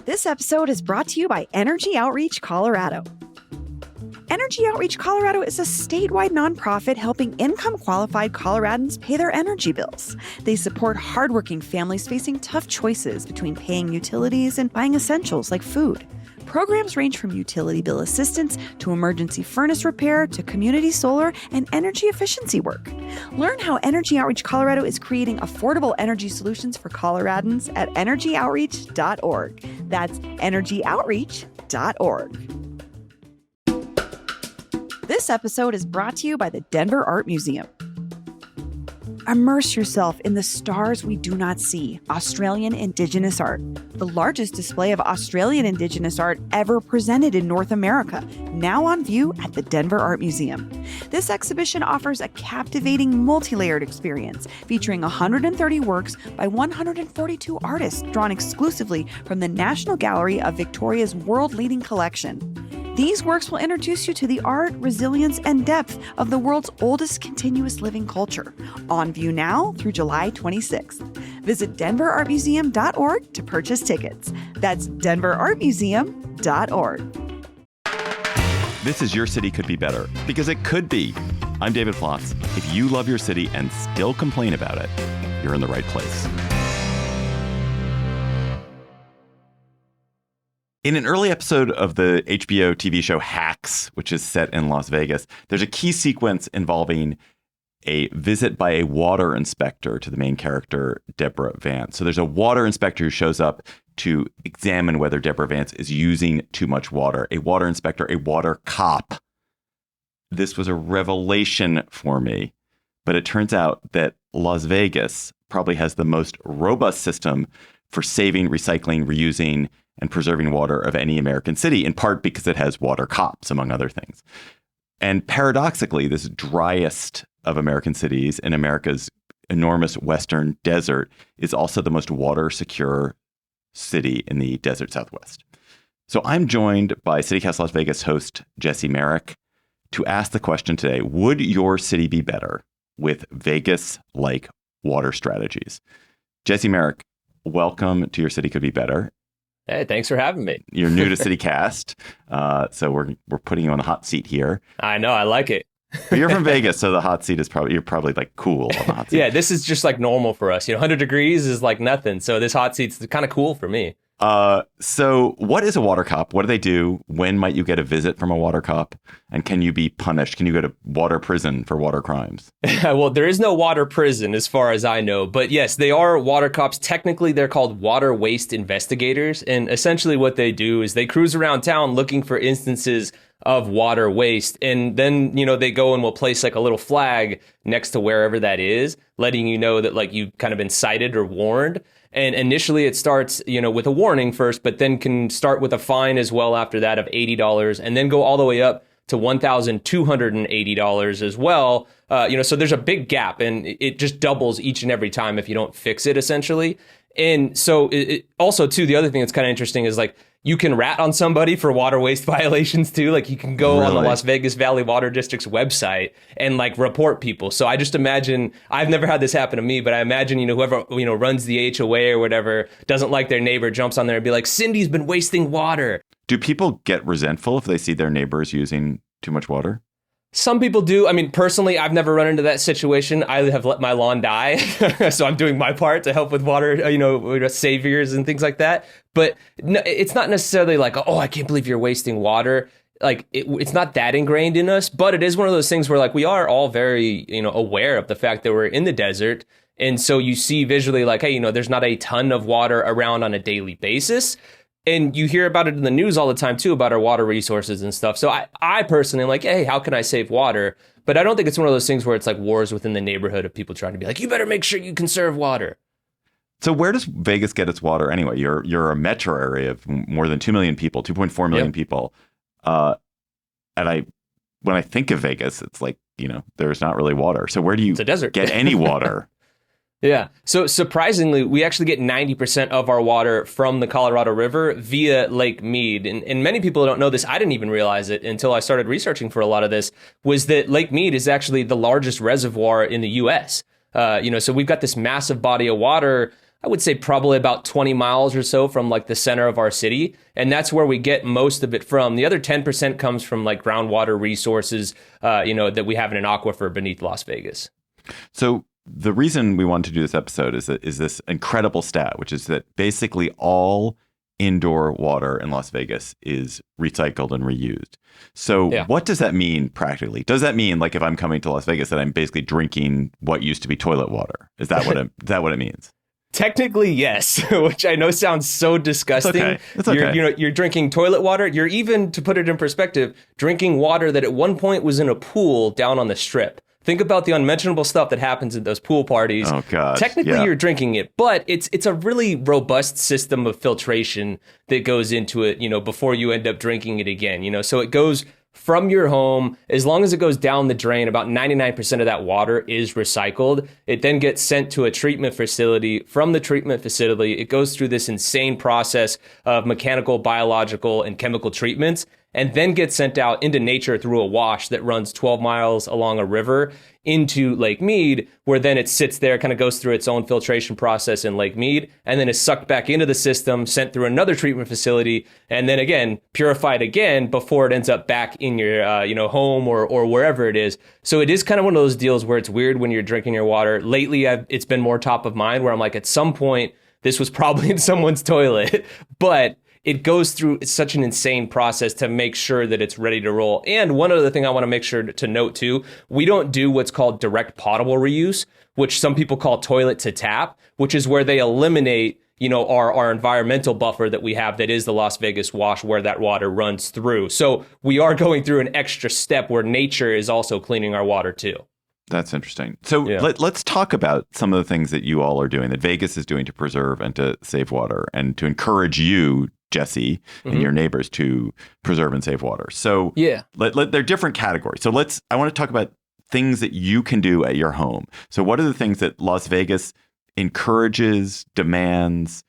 This episode is brought to you by Energy Outreach Colorado. Energy Outreach Colorado is a statewide nonprofit helping income-qualified Coloradans pay their energy bills. They support hardworking families facing tough choices between paying utilities and buying essentials like food. Programs range from utility bill assistance to emergency furnace repair to community solar and energy efficiency work. Learn how Energy Outreach Colorado is creating affordable energy solutions for Coloradans at energyoutreach.org. That's energyoutreach.org. This episode is brought to you by the Denver Art Museum. Immerse yourself in the stars we do not see, Australian Indigenous art, the largest display of Australian Indigenous art ever presented in North America, now on view at the Denver Art Museum. This exhibition offers a captivating multi-layered experience featuring 130 works by 142 artists drawn exclusively from the National Gallery of Victoria's world-leading collection. These works will introduce you to the art, resilience, and depth of the world's oldest continuous living culture. On view now through July 26th. Visit denverartmuseum.org to purchase tickets. That's denverartmuseum.org. This is Your City Could Be Better, because it could be. I'm David Plotz. If you love your city and still complain about it, you're in the right place. In an early episode of the HBO TV show Hacks, which is set in Las Vegas, there's a key sequence involving a visit by a water inspector to the main character, Deborah Vance. So there's a water inspector who shows up to examine whether Deborah Vance is using too much water. A water inspector, a water cop. This was a revelation for me, but it turns out that Las Vegas probably has the most robust system for saving, recycling, reusing, and preserving water of any American city, in part because it has water cops, among other things. And paradoxically, this driest of American cities in America's enormous western desert is also the most water secure city in the desert Southwest. So I'm joined by CityCast Las Vegas host Jesse Merrick to ask the question today, would your city be better with Vegas-like water strategies? Jesse Merrick, welcome to Your City Could Be Better. Hey, thanks for having me. You're new to CityCast, so we're putting you on the hot seat here. I know, I like it. But you're from Vegas, so the hot seat is you're probably like cool on the hot seat. Yeah, this is just like normal for us. 100 degrees is like nothing. So this hot seat's kind of cool for me. So what is a water cop? What do they do? When might you get a visit from a water cop? And can you be punished? Can you go to water prison for water crimes? Well, there is no water prison as far as I know. But yes, they are water cops. Technically, they're called water waste investigators. And essentially what they do is they cruise around town looking for instances of water waste. And then, they go and will place like a little flag next to wherever that is, letting you know that like you've kind of been cited or warned. And initially it starts, with a warning first, but then can start with a fine as well after that of $80 and then go all the way up to $1,280 as well. So there's a big gap and it just doubles each and every time if you don't fix it, essentially. And so it also, too, the other thing that's kind of interesting is like you can rat on somebody for water waste violations, too. Like you can go on the Las Vegas Valley Water District's website and like report people. So I just imagine, I've never had this happen to me, but I imagine, whoever, runs the HOA or whatever doesn't like their neighbor jumps on there and be like, Cindy's been wasting water. Do people get resentful if they see their neighbors using too much water? Some people do. I mean, personally, I've never run into that situation. I have let my lawn die. So I'm doing my part to help with water, saviors and things like that. But no, it's not necessarily like, oh, I can't believe you're wasting water. Like it's not that ingrained in us, but it is one of those things where like we are all very, aware of the fact that we're in the desert. And so you see visually like, hey, there's not a ton of water around on a daily basis. And you hear about it in the news all the time, too, about our water resources and stuff. So I personally am like, hey, how can I save water? But I don't think it's one of those things where it's like wars within the neighborhood of people trying to be like, you better make sure you conserve water. So where does Vegas get its water anyway? You're a metro area of more than 2 million people, 2.4 million people. And when I think of Vegas, it's like, there's not really water. So where do you get any water? Yeah. So surprisingly, we actually get 90% of our water from the Colorado River via Lake Mead. And many people don't know this. I didn't even realize it until I started researching for a lot of this, was that Lake Mead is actually the largest reservoir in the U.S. So we've got this massive body of water I would say probably about 20 miles or so from like the center of our city. And that's where we get most of it from. The other 10% comes from like groundwater resources, that we have in an aquifer beneath Las Vegas. So the reason we wanted to do this episode is this incredible stat, which is that basically all indoor water in Las Vegas is recycled and reused. So What does that mean practically? Does that mean like if I'm coming to Las Vegas that I'm basically drinking what used to be toilet water? Is that what it means? Technically, yes, which I know sounds so disgusting. It's okay. You're drinking toilet water. You're even, to put it in perspective, drinking water that at one point was in a pool down on the Strip. Think about the unmentionable stuff that happens at those pool parties. Oh, God. Technically, you're drinking it, but it's a really robust system of filtration that goes into it, before you end up drinking it again, So it goes from your home, as long as it goes down the drain, about 99% of that water is recycled. It then gets sent to a treatment facility. From the treatment facility, it goes through this insane process of mechanical, biological, and chemical treatments, and then gets sent out into nature through a wash that runs 12 miles along a river into Lake Mead, where then it sits there, kind of goes through its own filtration process in Lake Mead, and then is sucked back into the system, sent through another treatment facility, and then again, purified again before it ends up back in your, home or wherever it is. So it is kind of one of those deals where it's weird when you're drinking your water. Lately, it's been more top of mind where I'm like, at some point, this was probably in someone's toilet, but it goes through such an insane process to make sure that it's ready to roll. And one other thing I want to make sure to note too, we don't do what's called direct potable reuse, which some people call toilet to tap, which is where they eliminate, our environmental buffer that we have that is the Las Vegas wash where that water runs through. So we are going through an extra step where nature is also cleaning our water too. That's interesting. So let's talk about some of the things that you all are doing, that Vegas is doing to preserve and to save water and to encourage you, Jesse, and your neighbors to preserve and save water. So they're different categories. So I want to talk about things that you can do at your home. So what are the things that Las Vegas encourages, demands,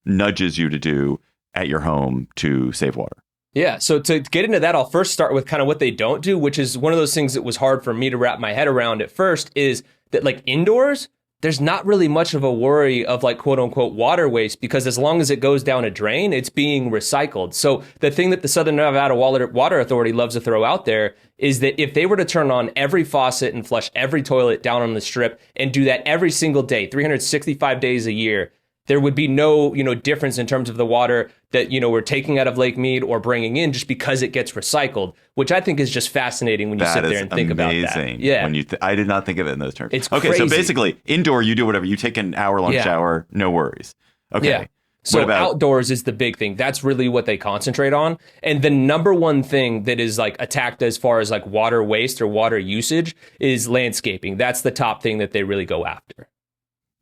nudges you to do at your home to save water? Yeah, so to get into that, I'll first start with kind of what they don't do, which is one of those things that was hard for me to wrap my head around at first, is that like indoors, there's not really much of a worry of like quote unquote water waste, because as long as it goes down a drain, it's being recycled. So the thing that the Southern Nevada Water Authority loves to throw out there is that if they were to turn on every faucet and flush every toilet down on the Strip and do that every single day, 365 days a year, there would be no, difference in terms of the water that, we're taking out of Lake Mead or bringing in just because it gets recycled, which I think is just fascinating when you sit there and think about that. Yeah. I did not think of it in those terms. It's okay. Crazy. So basically indoor, you do whatever. You take an hour-long shower, no worries. Okay. Yeah. So outdoors is the big thing. That's really what they concentrate on. And the number one thing that is like attacked as far as like water waste or water usage is landscaping. That's the top thing that they really go after.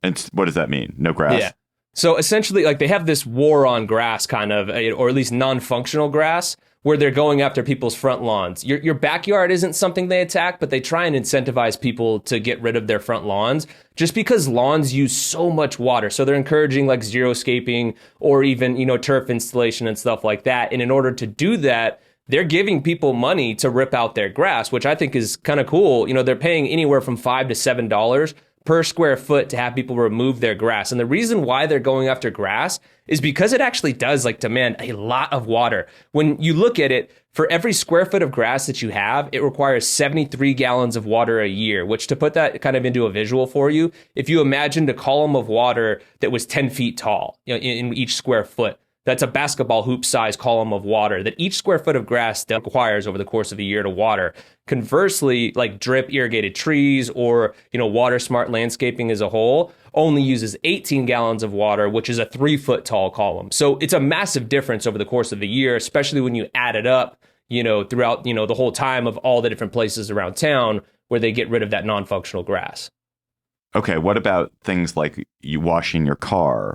And what does that mean? No grass? Yeah. So essentially, like they have this war on grass kind of, or at least non-functional grass, where they're going after people's front lawns. Your backyard isn't something they attack, but they try and incentivize people to get rid of their front lawns just because lawns use so much water. So they're encouraging like xeriscaping or even, turf installation and stuff like that. And in order to do that, they're giving people money to rip out their grass, which I think is kind of cool. They're paying anywhere from $5 to $7 per square foot to have people remove their grass. And the reason why they're going after grass is because it actually does like demand a lot of water. When you look at it, for every square foot of grass that you have, it requires 73 gallons of water a year, which, to put that kind of into a visual for you, if you imagined a column of water that was 10 feet tall, in each square foot, that's a basketball hoop size column of water that each square foot of grass requires over the course of a year to water. Conversely, like drip irrigated trees or, water smart landscaping as a whole only uses 18 gallons of water, which is a 3-foot tall column. So it's a massive difference over the course of the year, especially when you add it up, throughout, the whole time of all the different places around town where they get rid of that non-functional grass. Okay. What about things like you washing your car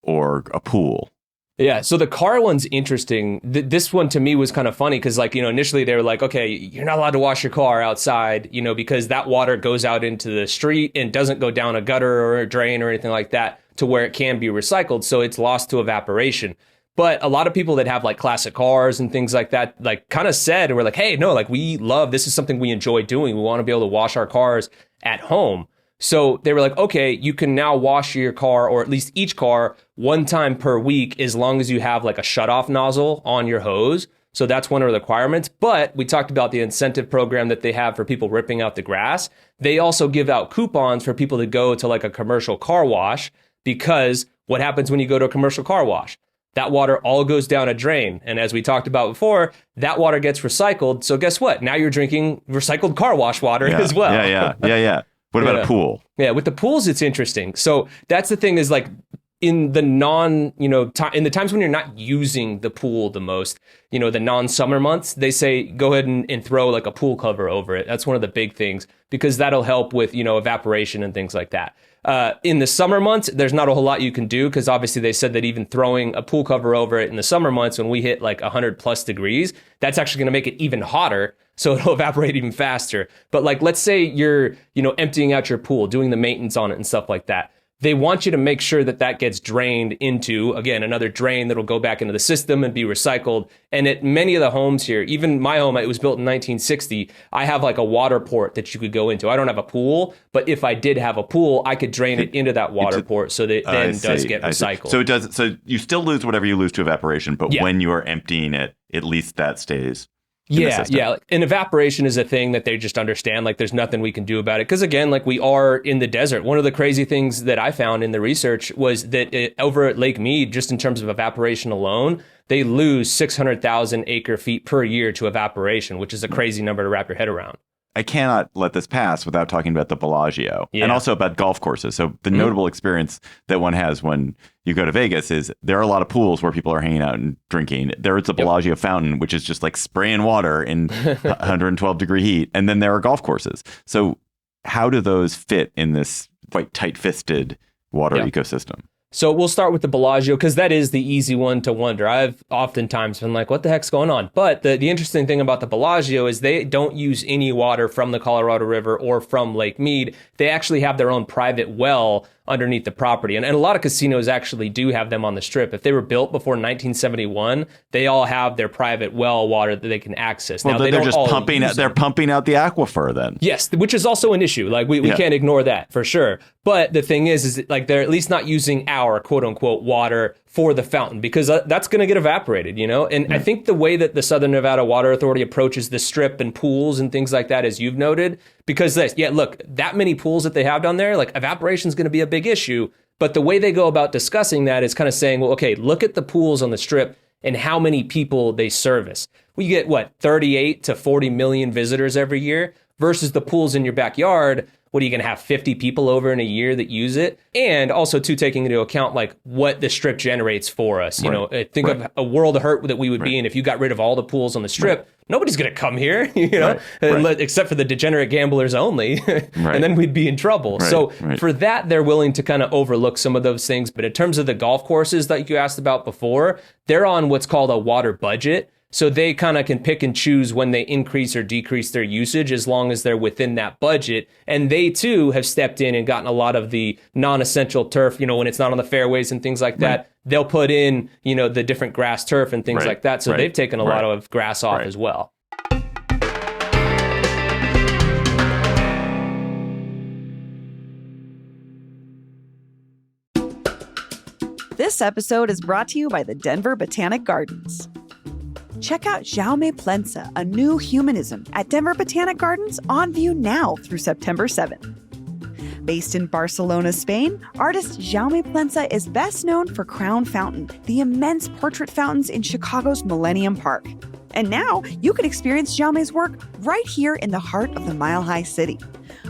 or a pool? Yeah, so the car one's interesting. This one to me was kind of funny because, initially they were like, okay, you're not allowed to wash your car outside, because that water goes out into the street and doesn't go down a gutter or a drain or anything like that to where it can be recycled. So it's lost to evaporation. But a lot of people that have like classic cars and things like that, like kind of said, and we're like, hey, no, like this is something we enjoy doing. We want to be able to wash our cars at home. So they were like, okay, you can now wash your car, or at least each car, one time per week, as long as you have like a shutoff nozzle on your hose. So that's one of the requirements. But we talked about the incentive program that they have for people ripping out the grass. They also give out coupons for people to go to like a commercial car wash, because what happens when you go to a commercial car wash? That water all goes down a drain. And as we talked about before, that water gets recycled. So guess what? Now you're drinking recycled car wash water as well. Yeah. What about a pool? Yeah, with the pools, it's interesting. So that's the thing, is like, in the in the times when you're not using the pool the most, the non-summer months, they say go ahead and throw like a pool cover over it. That's one of the big things, because that'll help with, evaporation and things like that. In the summer months, there's not a whole lot you can do, because obviously they said that even throwing a pool cover over it in the summer months, when we hit like 100 plus degrees, that's actually going to make it even hotter. So it'll evaporate even faster. But like, let's say you're, emptying out your pool, doing the maintenance on it and stuff like that. They want you to make sure that that gets drained into, again, another drain that'll go back into the system and be recycled. And at many of the homes here, even my home, it was built in 1960, I have like a water port that you could go into. I don't have a pool, but if I did have a pool, I could drain it into that water port, so that it then does get recycled. So it does. So you still lose whatever you lose to evaporation, but when you are emptying it, at least that stays. Yeah. And evaporation is a thing that they just understand. Like, there's nothing we can do about it. Because again, like, we are in the desert. One of the crazy things that I found in the research was that over at Lake Mead, just in terms of evaporation alone, they lose 600,000 acre feet per year to evaporation, which is a crazy number to wrap your head around. I cannot let this pass without talking about the Bellagio and also about golf courses. So the notable experience that one has when you go to Vegas is there are a lot of pools where people are hanging out and drinking. There is a Bellagio fountain, which is just like spraying water in 112 degree heat. And then there are golf courses. So how do those fit in this quite tight-fisted water ecosystem? So we'll start with the Bellagio, because that is the easy one to wonder. I've oftentimes been like, what the heck's going on? But the interesting thing about the Bellagio is they don't use any water from the Colorado River or from Lake Mead. They actually have their own private well underneath the property. And a lot of casinos actually do have them on the Strip. If they were built before 1971, they all have their private well water that they can access. Well, now, they're just pumping out the aquifer then. Yes, which is also an issue. Like, we can't ignore that for sure. But the thing is like, they're at least not using our quote unquote water for the fountain, because that's going to get evaporated, And I think the way that the Southern Nevada Water Authority approaches the Strip and pools and things like that, as you've noted, because look, that many pools that they have down there, like, evaporation is going to be a big issue. But the way they go about discussing that is kind of saying, well, okay, look at the pools on the Strip and how many people they service. We get 38 to 40 million visitors every year, versus the pools in your backyard. What are you going to have 50 people over in a year that use it? And also, too, taking into account like what the Strip generates for us. Think of a world of hurt that we would be in if you got rid of all the pools on the Strip. Nobody's going to come here, except for the degenerate gamblers only. And then we'd be in trouble. For that, they're willing to kind of overlook some of those things. But in terms of the golf courses that you asked about before, they're on what's called a water budget. So they kind of can pick and choose when they increase or decrease their usage, as long as they're within that budget. And they, too, have stepped in and gotten a lot of the non-essential turf, when it's not on the fairways and things like that. They'll put in, the different grass turf and things like that. So they've taken a lot of grass off as well. This episode is brought to you by the Denver Botanic Gardens. Check out Jaume Plensa, a new humanism, at Denver Botanic Gardens, on view now through September 7th. Based in Barcelona, Spain, artist Jaume Plensa is best known for Crown Fountain, the immense portrait fountains in Chicago's Millennium Park. And now you can experience Jaume's work right here in the heart of the Mile High City.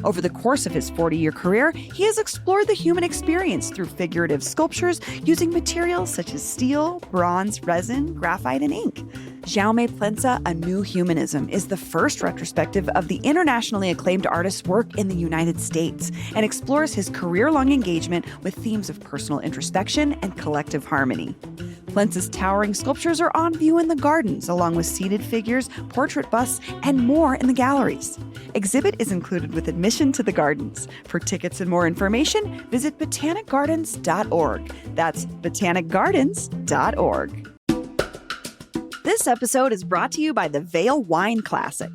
Over the course of his 40-year career, he has explored the human experience through figurative sculptures using materials such as steel, bronze, resin, graphite, and ink. Jaume Plensa, A New Humanism, is the first retrospective of the internationally acclaimed artist's work in the United States and explores his career-long engagement with themes of personal introspection and collective harmony. Plensa's towering sculptures are on view in the gardens, along with seated figures, portrait busts, and more in the galleries. Exhibit is included with admission to the gardens. For tickets and more information, visit botanicgardens.org. That's botanicgardens.org. This episode is brought to you by the Vale Wine Classic.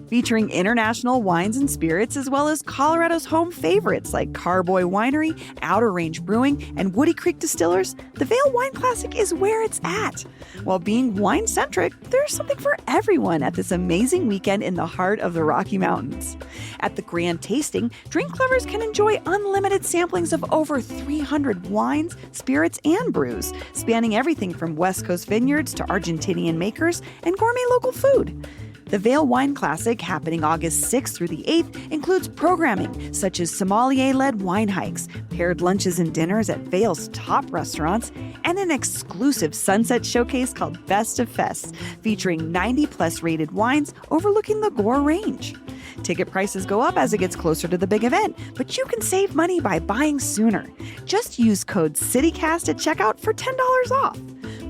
Featuring international wines and spirits, as well as Colorado's home favorites like Carboy Winery, Outer Range Brewing, and Woody Creek Distillers, the Vail Wine Classic is where it's at. While being wine-centric, there's something for everyone at this amazing weekend in the heart of the Rocky Mountains. At the Grand Tasting, drink lovers can enjoy unlimited samplings of over 300 wines, spirits, and brews, spanning everything from West Coast vineyards to Argentinian makers and gourmet local food. The Vail Wine Classic, happening August 6th through the 8th, includes programming such as sommelier-led wine hikes, paired lunches and dinners at Vail's top restaurants, and an exclusive sunset showcase called Best of Fests, featuring 90-plus rated wines overlooking the Gore Range. Ticket prices go up as it gets closer to the big event, but you can save money by buying sooner. Just use code CITYCAST at checkout for $10 off.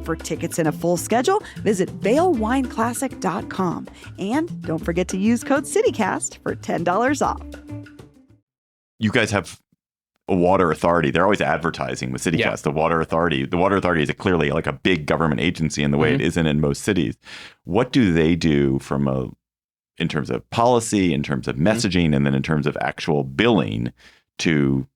For tickets and a full schedule, visit VailWineClassic.com. And don't forget to use code CITYCAST for $10 off. You guys have a water authority. They're always advertising with CityCast, Yeah. the water authority. The water authority is clearly like a big government agency in the way it isn't in most cities. What do they do in terms of policy, in terms of messaging, and then in terms of actual billing to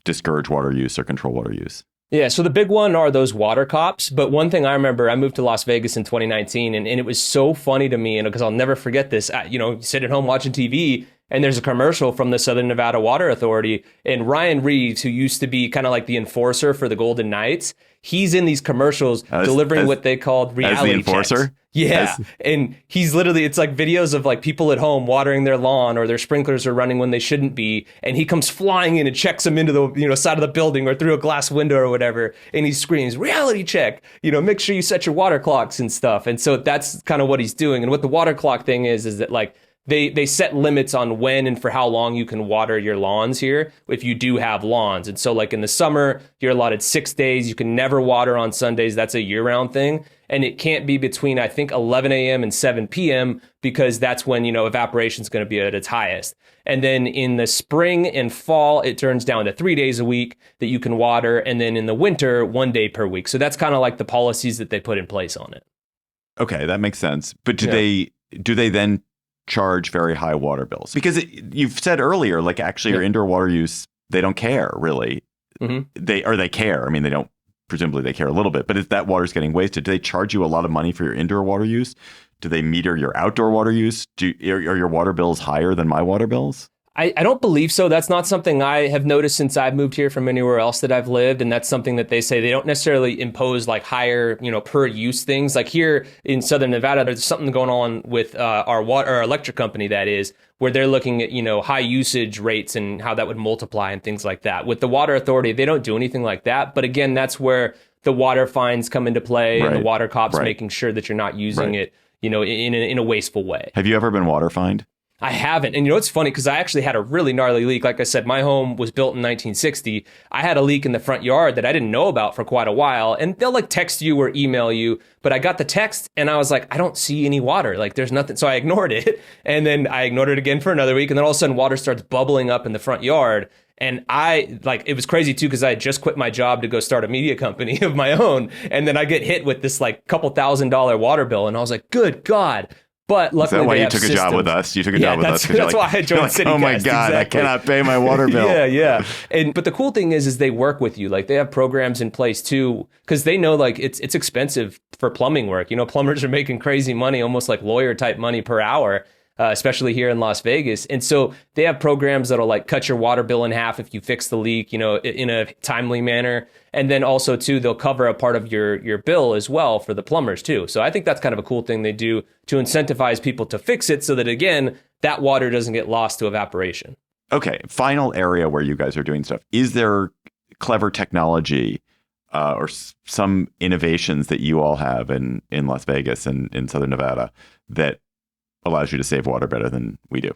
discourage water use or control water use? Yeah, so the big one are those water cops. But one thing I remember, I moved to Las Vegas in 2019, and it was so funny to me, and because I'll never forget this. You sit at home watching TV, and there's a commercial from the Southern Nevada Water Authority, and Ryan Reeves, who used to be kind of like the enforcer for the Golden Knights, he's in these commercials delivering what they called reality as the enforcer? checks. Yeah, and he's literally, it's like videos of like people at home watering their lawn or their sprinklers are running when they shouldn't be, and he comes flying in and checks them into the side of the building or through a glass window or whatever, and he screams, "Reality check! Make sure you set your water clocks and stuff." And so that's kind of what he's doing. And what the water clock thing is that like they set limits on when and for how long you can water your lawns here if you do have lawns. And so like in the summer, you're allotted 6 days. You can never water on Sundays. That's a year-round thing. And it can't be between, I think, 11 a.m. and 7 p.m. because that's when, evaporation is going to be at its highest. And then in the spring and fall, it turns down to 3 days a week that you can water. And then in the winter, 1 day per week. So that's kind of like the policies that they put in place on it. Okay, that makes sense. But do they then charge very high water bills? Because you've said earlier, like actually your indoor water use, they don't care really. They care. I mean, they don't. Presumably they care a little bit, but if that water's getting wasted, do they charge you a lot of money for your indoor water use? Do they meter your outdoor water use? Are your water bills higher than my water bills? I don't believe so. That's not something I have noticed since I've moved here from anywhere else that I've lived. And that's something that they say they don't necessarily impose like higher, per use things. Like here in Southern Nevada, there's something going on with our electric company, that is, where they're looking at, high usage rates and how that would multiply and things like that. With the water authority, they don't do anything like that. But again, that's where the water fines come into play, and the water cops making sure that you're not using it, in a wasteful way. Have you ever been water fined? I haven't. And it's funny because I actually had a really gnarly leak. Like I said, my home was built in 1960. I had a leak in the front yard that I didn't know about for quite a while. And they'll like text you or email you. But I got the text and I was like, I don't see any water. Like there's nothing. So I ignored it. And then I ignored it again for another week. And then all of a sudden water starts bubbling up in the front yard. And it was crazy too, because I had just quit my job to go start a media company of my own. And then I get hit with this like couple $1,000 water bill. And I was like, good God. But luckily, is that why you took a job with us? You took a job with us. That's why I joined CityCast. Oh my God, exactly. I cannot pay my water bill. Yeah. But the cool thing is they work with you. Like they have programs in place too, because they know like it's expensive for plumbing work. Plumbers are making crazy money, almost like lawyer type money per hour. Especially here in Las Vegas. And so they have programs that'll like cut your water bill in half if you fix the leak, in a timely manner. And then also too, they'll cover a part of your bill as well for the plumbers too. So I think that's kind of a cool thing they do to incentivize people to fix it so that, again, that water doesn't get lost to evaporation. Okay. Final area where you guys are doing stuff. Is there clever technology or some innovations that you all have in Las Vegas and in Southern Nevada that allows you to save water better than we do?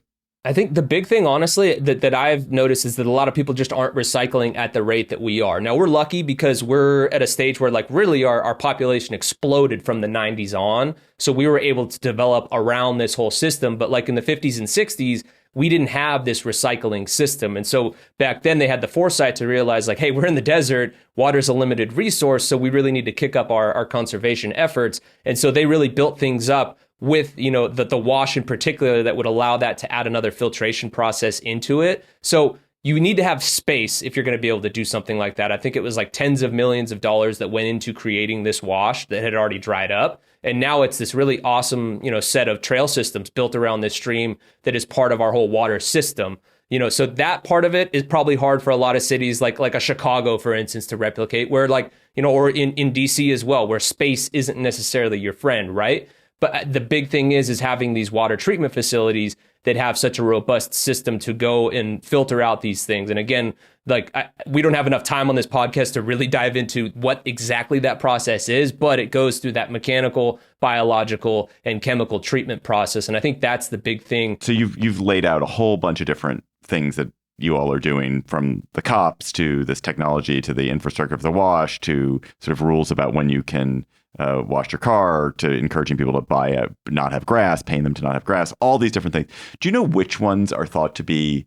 I think the big thing, honestly, that I've noticed is that a lot of people just aren't recycling at the rate that we are. Now, we're lucky because we're at a stage where like really our population exploded from the 90s on. So we were able to develop around this whole system. But like in the 50s and 60s, we didn't have this recycling system. And so back then they had the foresight to realize like, hey, we're in the desert, water's a limited resource, so we really need to kick up our conservation efforts. And so they really built things up with, you know, the wash in particular that would allow that to add another filtration process into it. So you need to have space if you're going to be able to do something like that. I think it was like tens of millions of dollars that went into creating this wash that had already dried up. And now it's this really awesome, you know, set of trail systems built around this stream that is part of our whole water system. You know, so that part of it is probably hard for a lot of cities like a Chicago, for instance, to replicate, where like, you know, or in DC as well, where space isn't necessarily your friend, right? But the big thing is having these water treatment facilities that have such a robust system to go and filter out these things. And again, like we don't have enough time on this podcast to really dive into what exactly that process is, but it goes through that mechanical, biological, and chemical treatment process. And I think that's the big thing. So you've laid out a whole bunch of different things that you all are doing, from the cops to this technology to the infrastructure of the wash to sort of rules about when you can wash your car, to encouraging people to not have grass, paying them to not have grass, all these different things. Do you know which ones are thought to be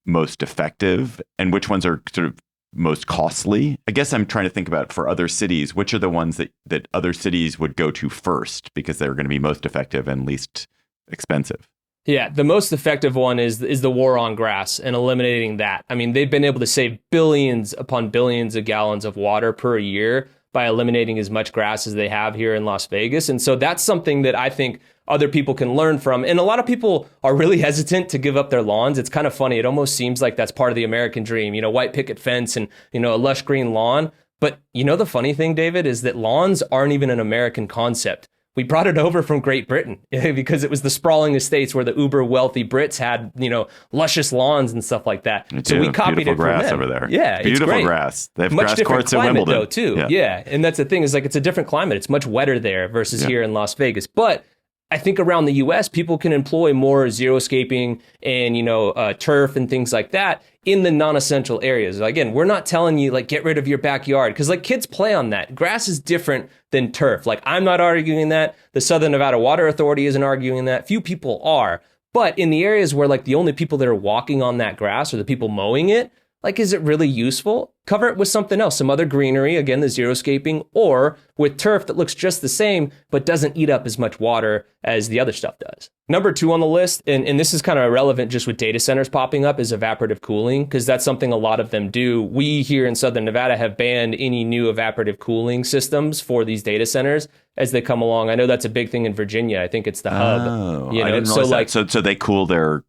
most effective and which ones are sort of most costly? I guess I'm trying to think about, for other cities, which are the ones that other cities would go to first because they're going to be most effective and least expensive. Yeah, the most effective one is the war on grass and eliminating that. I mean, they've been able to save billions upon billions of gallons of water per year by eliminating as much grass as they have here in Las Vegas. And so that's something that I think other people can learn from. And a lot of people are really hesitant to give up their lawns. It's kind of funny. It almost seems like that's part of the American dream, you know, white picket fence and, you know, a lush green lawn. But you know, the funny thing, David, is that lawns aren't even an American concept. We brought it over from Great Britain because it was the sprawling estates where the uber wealthy Brits had, you know, luscious lawns and stuff like that. So we copied it from grass them. Over there. Yeah, beautiful it's great. Grass. They have much grass different courts in climate Wimbledon though too. Yeah, and that's the thing, is like it's a different climate. It's much wetter there versus here in Las Vegas. But I think around the U.S., people can employ more xeriscaping and, you know, turf and things like that in the non-essential areas. Again, we're not telling you like get rid of your backyard, because like kids play on that. Grass is different than turf. Like I'm not arguing that. The Southern Nevada Water Authority isn't arguing that. Few people are. But in the areas where like the only people that are walking on that grass are the people mowing it, like, is it really useful? Cover it with something else, some other greenery, again, the xeriscaping, or with turf that looks just the same, but doesn't eat up as much water as the other stuff does. Number 2 on the list, and this is kind of irrelevant just with data centers popping up, is evaporative cooling, because that's something a lot of them do. We here in Southern Nevada have banned any new evaporative cooling systems for these data centers as they come along. I know that's a big thing in Virginia. I think it's the hub. Oh, you know? I didn't so realize like, that. So they cool their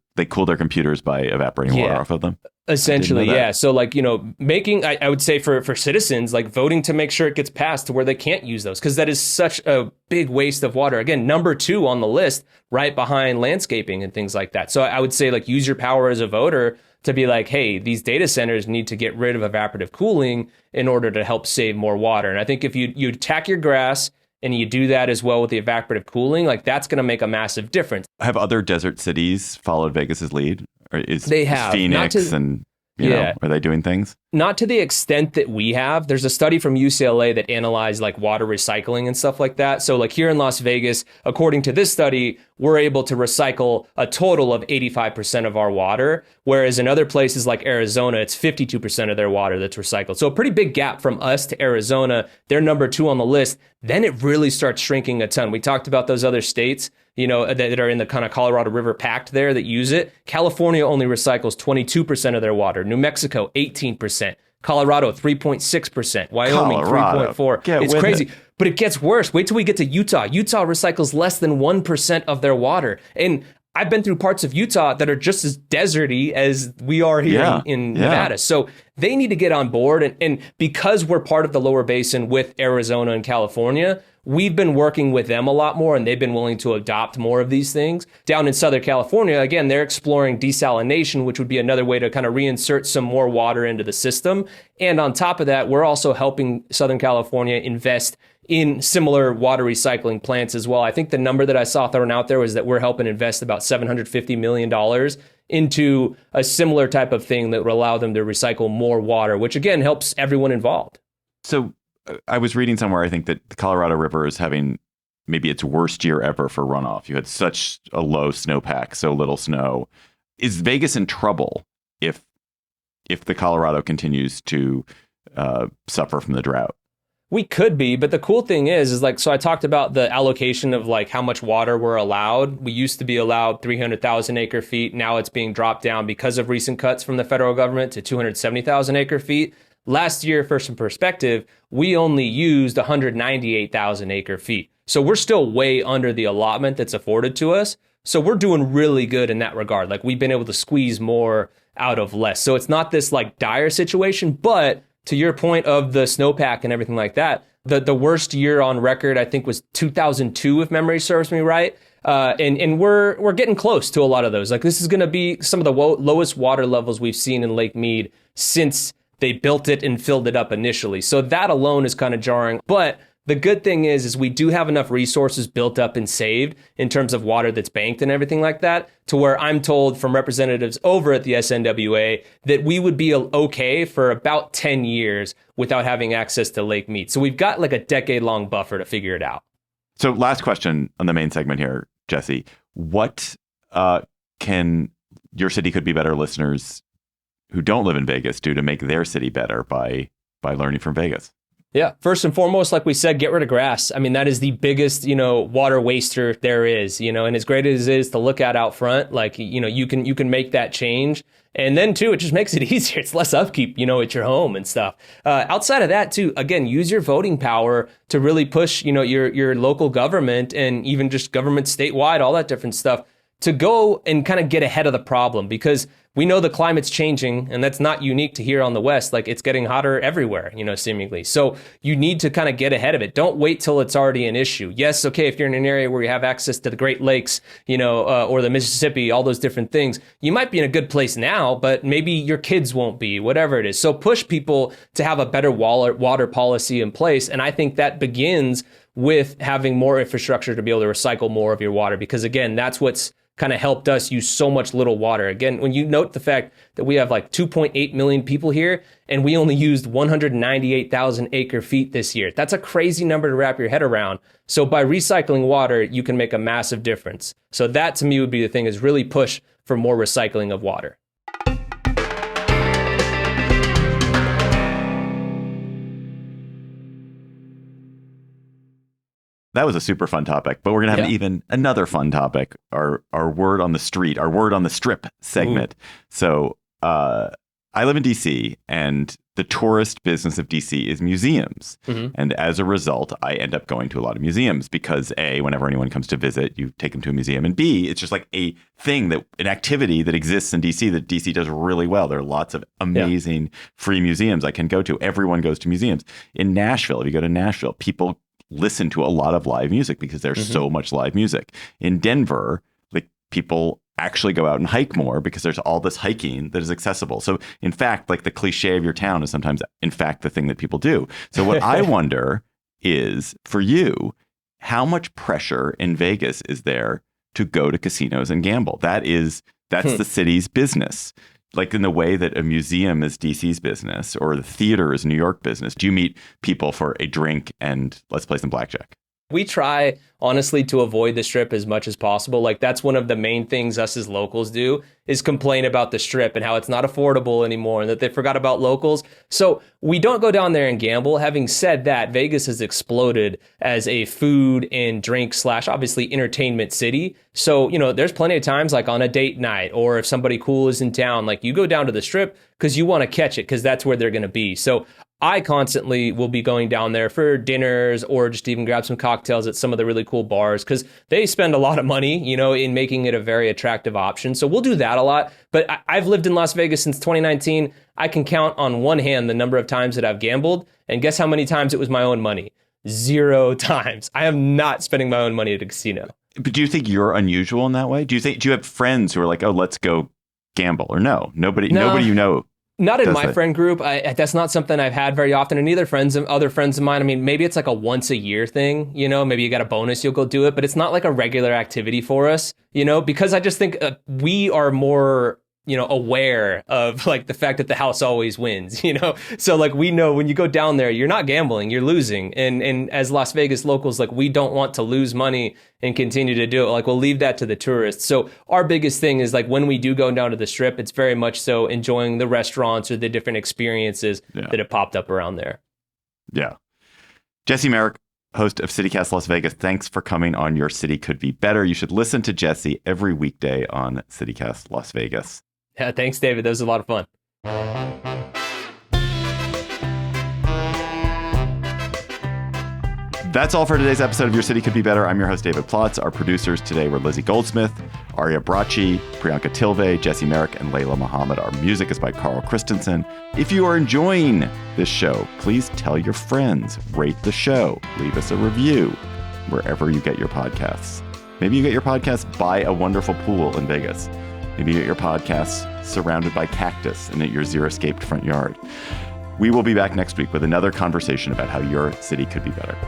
computers by evaporating water off of them? Essentially, yeah. So like, you know, making, I would say for citizens, like voting to make sure it gets passed to where they can't use those, because that is such a big waste of water. Again, number 2 on the list, right behind landscaping and things like that. So I would say like use your power as a voter to be like, hey, these data centers need to get rid of evaporative cooling in order to help save more water. And I think if you attack your grass and you do that as well with the evaporative cooling, like that's going to make a massive difference. Have other desert cities followed Vegas's lead? Or they have. Phoenix and, you know, are they doing things? Not to the extent that we have. There's a study from UCLA that analyzed like water recycling and stuff like that. So like here in Las Vegas, according to this study, we're able to recycle a total of 85% of our water, whereas in other places like Arizona, it's 52% of their water that's recycled. So a pretty big gap from us to Arizona. They're number 2 on the list. Then it really starts shrinking a ton. We talked about those other states, you know, that are in the kind of Colorado River Pact there that use it. California only recycles 22% of their water. New Mexico, 18%. Colorado, 3.6%. Wyoming, 3.4%. It's crazy. But it gets worse. Wait till we get to Utah. Utah recycles less than 1% of their water. And I've been through parts of Utah that are just as deserty as we are here in Nevada. So they need to get on board. And because we're part of the lower basin with Arizona and California, we've been working with them a lot more, and they've been willing to adopt more of these things. Down in Southern California, again, they're exploring desalination, which would be another way to kind of reinsert some more water into the system. And on top of that, we're also helping Southern California invest in similar water recycling plants as well. I think the number that I saw thrown out there was that we're helping invest about $750 million into a similar type of thing that would allow them to recycle more water, which again helps everyone involved. So I was reading somewhere, I think, that the Colorado River is having maybe its worst year ever for runoff. You had such a low snowpack, so little snow. Is Vegas in trouble if the Colorado continues to suffer from the drought? We could be, but the cool thing is like, so I talked about the allocation of like how much water we're allowed. We used to be allowed 300,000 acre feet. Now it's being dropped down because of recent cuts from the federal government to 270,000 acre feet. Last year, for some perspective, we only used 198,000 acre feet. So we're still way under the allotment that's afforded to us. So we're doing really good in that regard. Like we've been able to squeeze more out of less. So it's not this like dire situation, but to your point of the snowpack and everything like that, the worst year on record, I think, was 2002, if memory serves me right. And we're getting close to a lot of those. Like this is going to be some of the lowest water levels we've seen in Lake Mead since they built it and filled it up initially. So that alone is kind of jarring. But the good thing is we do have enough resources built up and saved in terms of water that's banked and everything like that, to where I'm told from representatives over at the SNWA that we would be okay for about 10 years without having access to Lake Mead. So we've got like a decade-long buffer to figure it out. So last question on the main segment here, Jesse. What can Your City Could Be Better listeners who don't live in Vegas do to make their city better by learning from Vegas? Yeah. First and foremost, like we said, get rid of grass. I mean, that is the biggest, water waster there is, and as great as it is to look at out front, like, you can make that change. And then too, it just makes it easier. It's less upkeep, at your home and stuff. Outside of that too, again, use your voting power to really push, your local government and even just government statewide, all that different stuff, to go and kind of get ahead of the problem, because we know the climate's changing, and that's not unique to here on the West. Like it's getting hotter everywhere, seemingly. So you need to kind of get ahead of it. Don't wait till it's already an issue. Yes, okay, if you're in an area where you have access to the Great Lakes, or the Mississippi, all those different things, you might be in a good place now, but maybe your kids won't be, whatever it is. So push people to have a better water policy in place. And I think that begins with having more infrastructure to be able to recycle more of your water, because again, that's what's kind of helped us use so much little water. Again, when you note the fact that we have like 2.8 million people here and we only used 198,000 acre feet this year, that's a crazy number to wrap your head around. So by recycling water, you can make a massive difference. So that to me would be the thing, is really push for more recycling of water. That was a super fun topic, but we're going to have another fun topic, our word on the street, our word on the strip segment. Ooh. So I live in DC, and the tourist business of DC is museums. Mm-hmm. And as a result, I end up going to a lot of museums because A, whenever anyone comes to visit, you take them to a museum. And B, it's just like an activity that exists in DC that DC does really well. There are lots of amazing free museums I can go to. Everyone goes to museums. In Nashville, if you go to Nashville, people listen to a lot of live music because there's so much live music. In Denver, like people actually go out and hike more because there's all this hiking that is accessible. So in fact, like the cliche of your town is sometimes in fact the thing that people do. So what I wonder is, for you, how much pressure in Vegas is there to go to casinos and gamble? That's the city's business. Like in the way that a museum is DC's business or the theater is New York business. Do you meet people for a drink and let's play some blackjack? We try, honestly, to avoid the Strip as much as possible. Like that's one of the main things us as locals do, is complain about the Strip and how it's not affordable anymore and that they forgot about locals. So we don't go down there and gamble. Having said that, Vegas has exploded as a food and drink / obviously entertainment city. So, there's plenty of times like on a date night, or if somebody cool is in town, like you go down to the Strip because you want to catch it because that's where they're going to be. So I constantly will be going down there for dinners or just even grab some cocktails at some of the really cool bars because they spend a lot of money, in making it a very attractive option. So we'll do that a lot. But I've lived in Las Vegas since 2019. I can count on one hand the number of times that I've gambled. And guess how many times it was my own money? 0 times. I am not spending my own money at a casino. But do you think you're unusual in that way? Do you have friends who are like, oh, let's go gamble? Or nobody Not in my friend group. That's not something I've had very often. And other friends of mine, I mean, maybe it's like a once a year thing, maybe you got a bonus, you'll go do it, but it's not like a regular activity for us, because I just think we are more, aware of like the fact that the house always wins, so like we know when you go down there, you're not gambling, you're losing. And as Las Vegas locals, like we don't want to lose money and continue to do it. Like we'll leave that to the tourists. So our biggest thing is like when we do go down to the Strip, it's very much so enjoying the restaurants or the different experiences that have popped up around there. Yeah. Jesse Merrick, host of CityCast Las Vegas, thanks for coming on Your City Could Be Better. You should listen to Jesse every weekday on CityCast Las Vegas. Yeah, thanks, David. That was a lot of fun. That's all for today's episode of Your City Could Be Better. I'm your host, David Plotz. Our producers today were Lizzie Goldsmith, Arya Bracci, Priyanka Tilve, Jesse Merrick, and Layla Muhammad. Our music is by Carl Christensen. If you are enjoying this show, please tell your friends, rate the show, leave us a review wherever you get your podcasts. Maybe you get your podcasts by a wonderful pool in Vegas. Maybe you get your podcasts surrounded by cactus and at your xeriscaped front yard. We will be back next week with another conversation about how your city could be better.